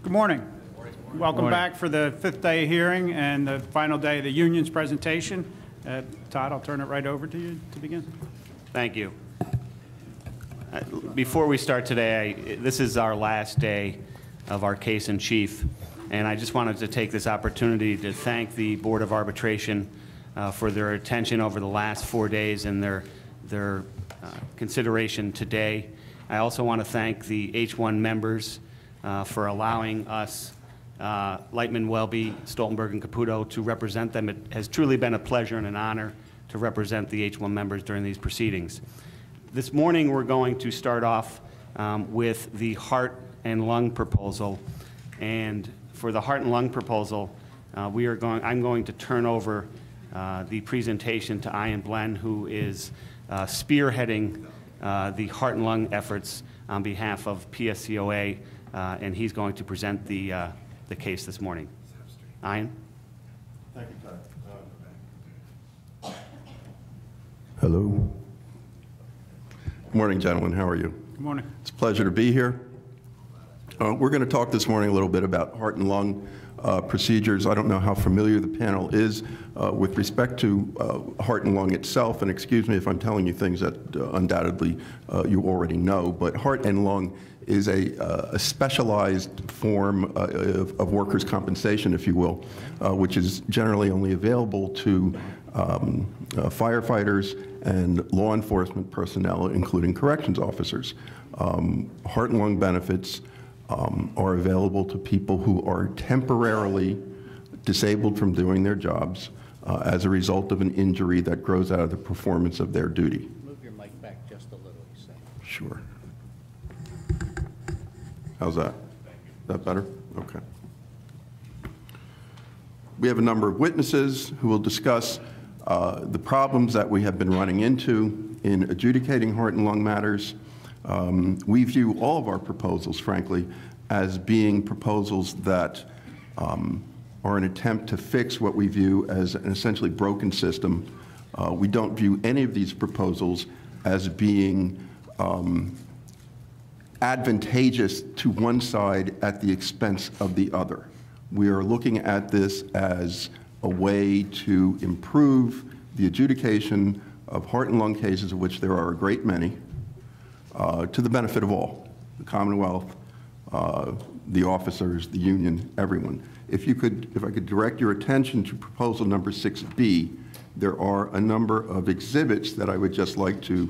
Good morning. Welcome back for the fifth day hearing and the final day of the union's presentation. Todd, I'll turn it right over to you to begin. Thank you. Before we start today, this is our last day of our case in chief, and I just wanted to take this opportunity to thank the Board of Arbitration for their attention over the last 4 days and their consideration today. I also want to thank the H1 members for allowing us, Lightman, Welby, Stoltenberg, and Caputo, to represent them. It has truly been a pleasure and an honor to represent the H1 members during these proceedings. This morning we're going to start off with the heart and lung proposal, and for the heart and lung proposal, I'm going to turn over the presentation to Ian Blen, who is spearheading the heart and lung efforts on behalf of PSCOA, and he's going to present the case this morning. Ian? Thank you, Todd. Hello. Good morning, gentlemen. How are you? Good morning. It's a pleasure to be here. We're going to talk this morning a little bit about heart and lung procedures. I don't know how familiar the panel is with respect to heart and lung itself, and excuse me if I'm telling you things that undoubtedly you already know, but heart and lung is a specialized form of workers' compensation, if you will, which is generally only available to firefighters and law enforcement personnel, including corrections officers. Heart and lung benefits are available to people who are temporarily disabled from doing their jobs as a result of an injury that grows out of the performance of their duty. Move your mic back just a little, you say. Sure. How's that? Is that better? Okay. We have a number of witnesses who will discuss the problems that we have been running into in adjudicating heart and lung matters. We view all of our proposals, frankly, as being proposals that are an attempt to fix what we view as an essentially broken system. We don't view any of these proposals as being advantageous to one side at the expense of the other. We are looking at this as a way to improve the adjudication of heart and lung cases, of which there are a great many, to the benefit of all, the Commonwealth, the officers, the union, everyone. If I could direct your attention to proposal number 6B, there are a number of exhibits that I would just like to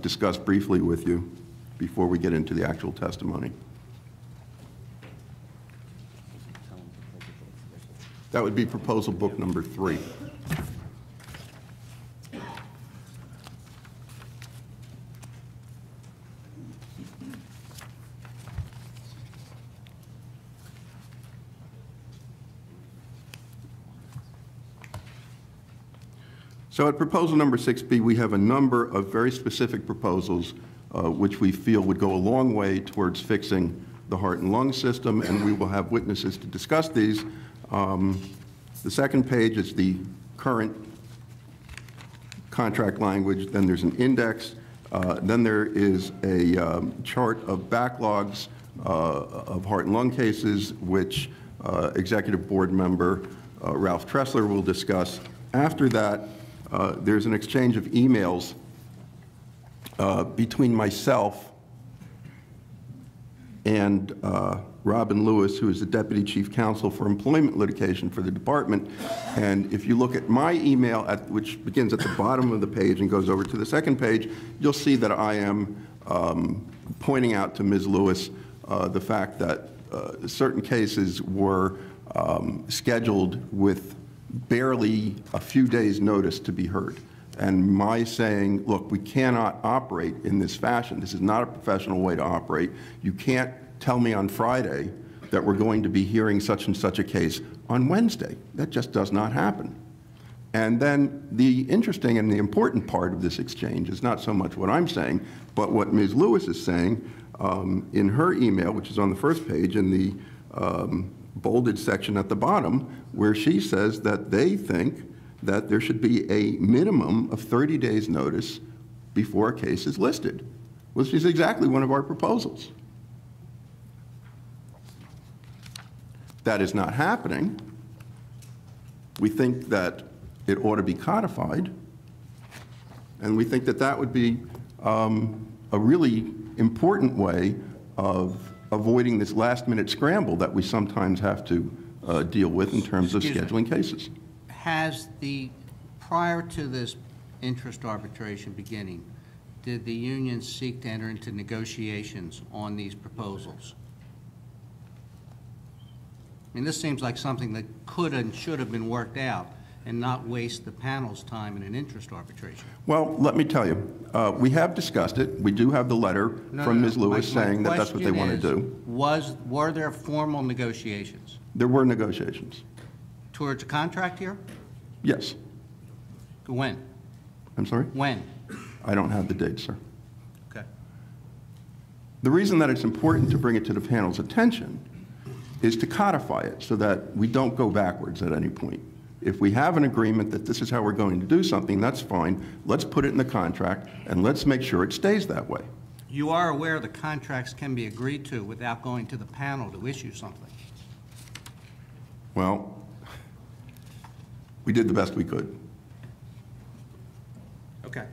discuss briefly with you before we get into the actual testimony. That would be proposal book number 3. So at proposal number 6B, we have a number of very specific proposals which we feel would go a long way towards fixing the heart and lung system, and we will have witnesses to discuss these. The second page is the current contract language. Then there's an index. Then there is a chart of backlogs of heart and lung cases, which Executive Board member Ralph Tressler will discuss. After that, there's an exchange of emails between myself and Robin Lewis, who is the Deputy Chief Counsel for Employment Litigation for the department. And if you look at my email, which begins at the bottom of the page and goes over to the second page, you'll see that I am pointing out to Ms. Lewis the fact that certain cases were scheduled with barely a few days' notice to be heard. And my saying, look, we cannot operate in this fashion. This is not a professional way to operate. You can't tell me on Friday that we're going to be hearing such and such a case on Wednesday. That just does not happen. And then the interesting and the important part of this exchange is not so much what I'm saying, but what Ms. Lewis is saying in her email, which is on the first page in the bolded section at the bottom, where she says that they think that there should be a minimum of 30 days notice before a case is listed, which is exactly one of our proposals. that is not happening. We think that it ought to be codified, and we think that that would be a really important way of avoiding this last-minute scramble that we sometimes have to deal with in terms of Excuse me. scheduling cases. Has prior to this interest arbitration beginning, did the union seek to enter into negotiations on these proposals? I mean, this seems like something that could and should have been worked out and not waste the panel's time in an interest arbitration. Well, let me tell you, we have discussed it. We do have the letter from Ms. Lewis saying that that's what they want to do. Were there formal negotiations There were negotiations. towards a contract here? Yes. When? I'm sorry? When? I don't have the date, sir. Okay. The reason that it's important to bring it to the panel's attention is to codify it so that we don't go backwards at any point. If we have an agreement that this is how we're going to do something, that's fine. Let's put it in the contract, and let's make sure it stays that way. You are aware the contracts can be agreed to without going to the panel to issue something? Well, we did the best we could. Okay.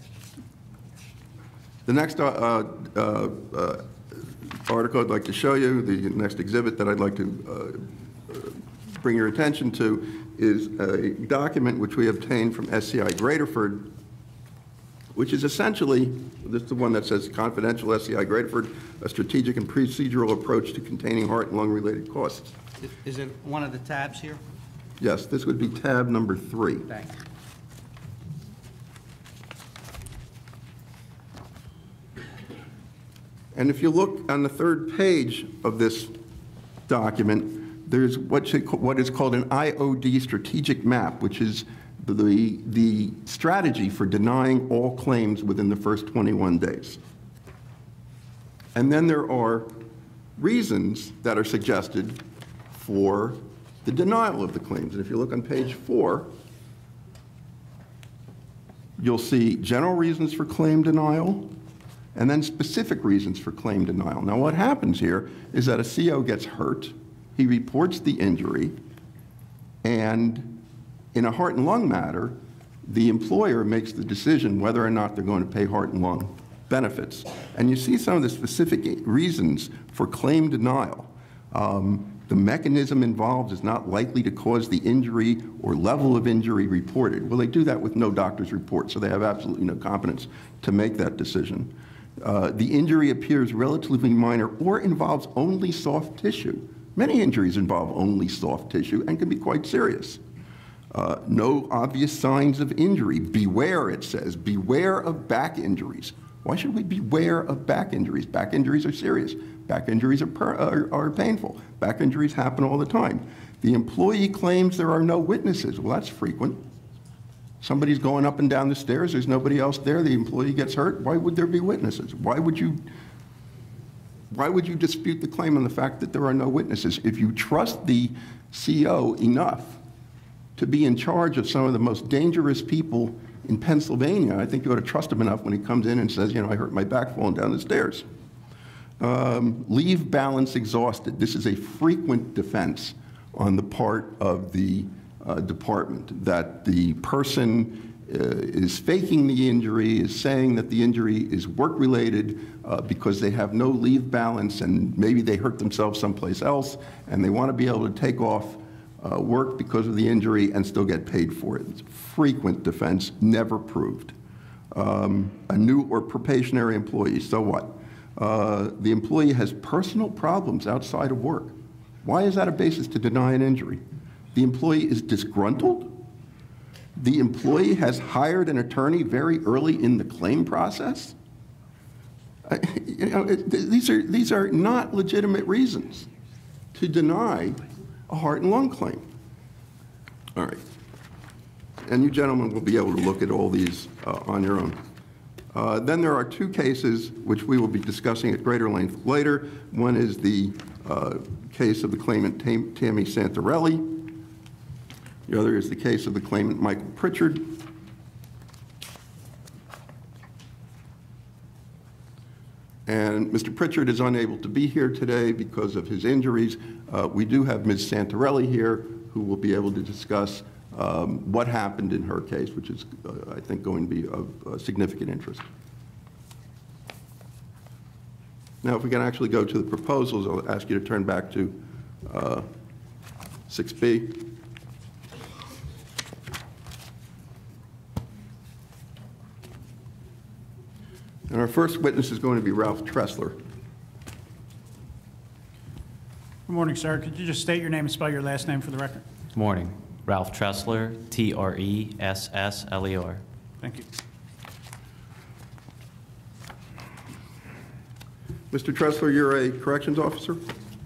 The next article I'd like to show you, the next exhibit that I'd like to bring your attention to, is a document which we obtained from SCI Graterford, which is essentially, this is the one that says confidential SCI Graterford, a strategic and procedural approach to containing heart and lung related costs. Is it one of the tabs here? Yes, this would be tab number 3. Thanks. And if you look on the third page of this document, there's what is called an IOD strategic map, which is the strategy for denying all claims within the first 21 days. And then there are reasons that are suggested for the denial of the claims. And if you look on page 4, you'll see general reasons for claim denial, and then specific reasons for claim denial. Now, what happens here is that a CO gets hurt, he reports the injury, and in a heart and lung matter, the employer makes the decision whether or not they're going to pay heart and lung benefits. And you see some of the specific reasons for claim denial. The mechanism involved is not likely to cause the injury or level of injury reported. Well, they do that with no doctor's report, so they have absolutely no competence to make that decision. The injury appears relatively minor or involves only soft tissue. Many injuries involve only soft tissue and can be quite serious. No obvious signs of injury. Beware, it says. Beware of back injuries. Why should we beware of back injuries? Back injuries are serious. Back injuries are painful. Back injuries happen all the time. The employee claims there are no witnesses. Well, that's frequent. Somebody's going up and down the stairs, there's nobody else there, the employee gets hurt. Why would there be witnesses? Why would you dispute the claim on the fact that there are no witnesses? If you trust the CO enough to be in charge of some of the most dangerous people in Pennsylvania, I think you ought to trust him enough when he comes in and says, you know, I hurt my back falling down the stairs. Leave balance exhausted. This is a frequent defense on the part of the department, that the person is faking the injury, is saying that the injury is work-related because they have no leave balance and maybe they hurt themselves someplace else and they want to be able to take off work because of the injury and still get paid for it. It's a frequent defense, never proved. A new or probationary employee, so what? The employee has personal problems outside of work. Why is that a basis to deny an injury? The employee is disgruntled. The employee has hired an attorney very early in the claim process. You know, these are not legitimate reasons to deny a heart and lung claim. All right. And you gentlemen will be able to look at all these on your own. Then there are 2 cases which we will be discussing at greater length later. One is the case of the claimant Tammy Santarelli. The other is the case of the claimant Michael Pritchard. And Mr. Pritchard is unable to be here today because of his injuries. We do have Ms. Santarelli here, who will be able to discuss what happened in her case, which is, I think, going to be of significant interest. Now, if we can actually go to the proposals, I'll ask you to turn back to 6B. And our first witness is going to be Ralph Tressler. Good morning, sir. Could you just state your name and spell your last name for the record? Good morning. Ralph Tressler, Tressler. Thank you. Mr. Tressler, you're a corrections officer?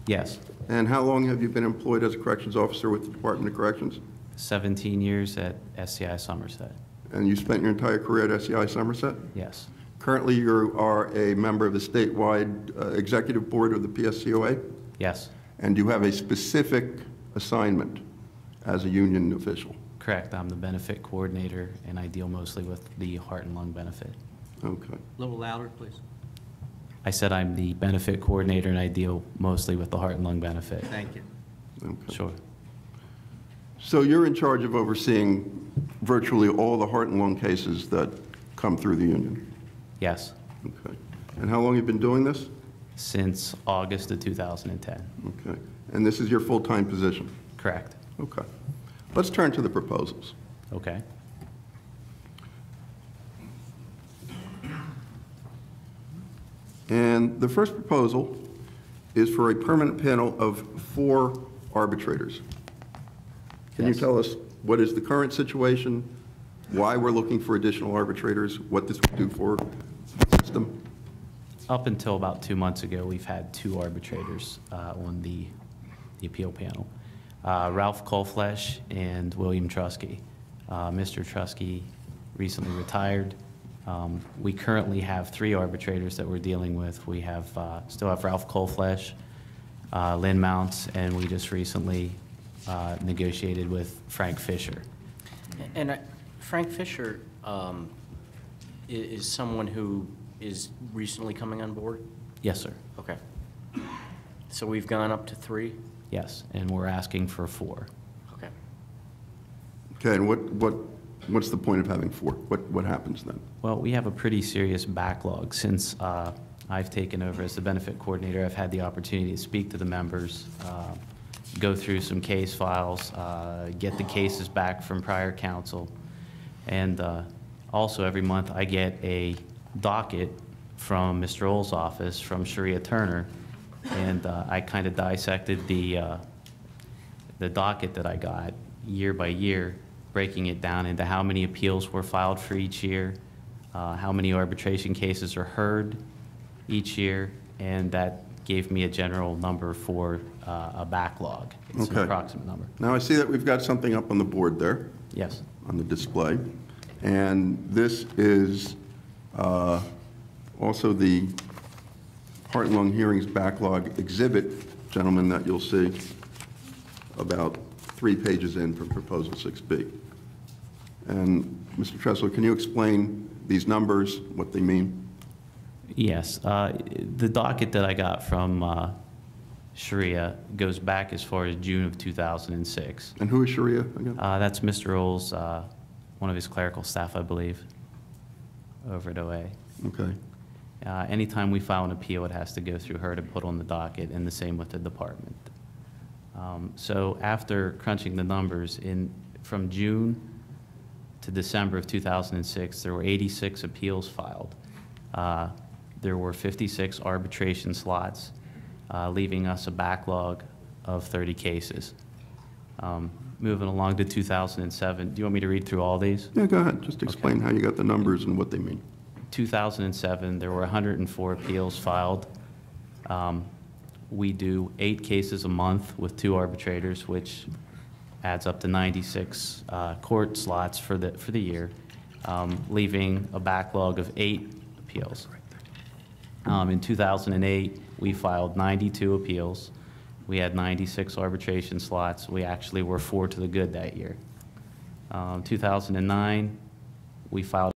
Yes. And how long have you been employed as a corrections officer with the Department of Corrections? 17 years at SCI Somerset. And you spent your entire career at SCI Somerset? Yes. Currently, you are a member of the statewide executive board of the PSCOA? Yes. And you have a specific assignment as a union official? Correct. I'm the benefit coordinator, and I deal mostly with the heart and lung benefit. Okay. A little louder, please. I said I'm the benefit coordinator, and I deal mostly with the heart and lung benefit. Thank you. Okay. Sure. So you're in charge of overseeing virtually all the heart and lung cases that come through the union? Yes. Okay. And how long have you been doing this? Since August of 2010. Okay. And this is your full-time position? Correct. Okay. Let's turn to the proposals. Okay. And the first proposal is for a permanent panel of 4 arbitrators. Can you Yes. tell us what is the current situation, why we're looking for additional arbitrators, what this would do for the system? Up until about 2 months ago, we've had 2 arbitrators on the appeal panel, Ralph Kolflesh and William Trusky. Mr. Trusky recently retired. We currently have 3 arbitrators that we're dealing with. We have still have Ralph Kolflesh, Lynn Mounts, and we just recently negotiated with Frank Fisher. And Frank Fisher is someone who is recently coming on board? Yes, sir. Okay. So we've gone up to 3? Yes, and we're asking for 4. Okay. Okay, and what's the point of having 4? What happens then? Well, we have a pretty serious backlog. Since I've taken over as the benefit coordinator, I've had the opportunity to speak to the members, go through some case files, get the cases back from prior counsel, and also every month I get a docket from Mr. Ohl's office from Sharia Turner, and I kind of dissected the docket that I got year by year, breaking it down into how many appeals were filed for each year, how many arbitration cases are heard each year, and that gave me a general number for a backlog. It's an Okay. approximate number. Now, I see that we've got something up on the board there, Yes. on the display, and this is also the Heart and Lung Hearings Backlog Exhibit, gentlemen, that you'll see about 3 pages in from Proposal 6B. And Mr. Tressler, can you explain these numbers, what they mean? Yes. The docket that I got from Sharia goes back as far as June of 2006. And who is Sharia again? That's Mr. Ohl's, one of his clerical staff, I believe, over at OA. Okay. Anytime we file an appeal, it has to go through her to put on the docket, and the same with the department. So after crunching the numbers, from June to December of 2006, there were 86 appeals filed. There were 56 arbitration slots, leaving us a backlog of 30 cases. Moving along to 2007, do you want me to read through all these? Yeah, go ahead. Just explain how you got the numbers and what they mean. 2007, there were 104 appeals filed. We do 8 cases a month with 2 arbitrators, which adds up to 96 court slots for the year, leaving a backlog of 8 appeals. In 2008, we filed 92 appeals. We had 96 arbitration slots. We actually were 4 to the good that year. 2009, we filed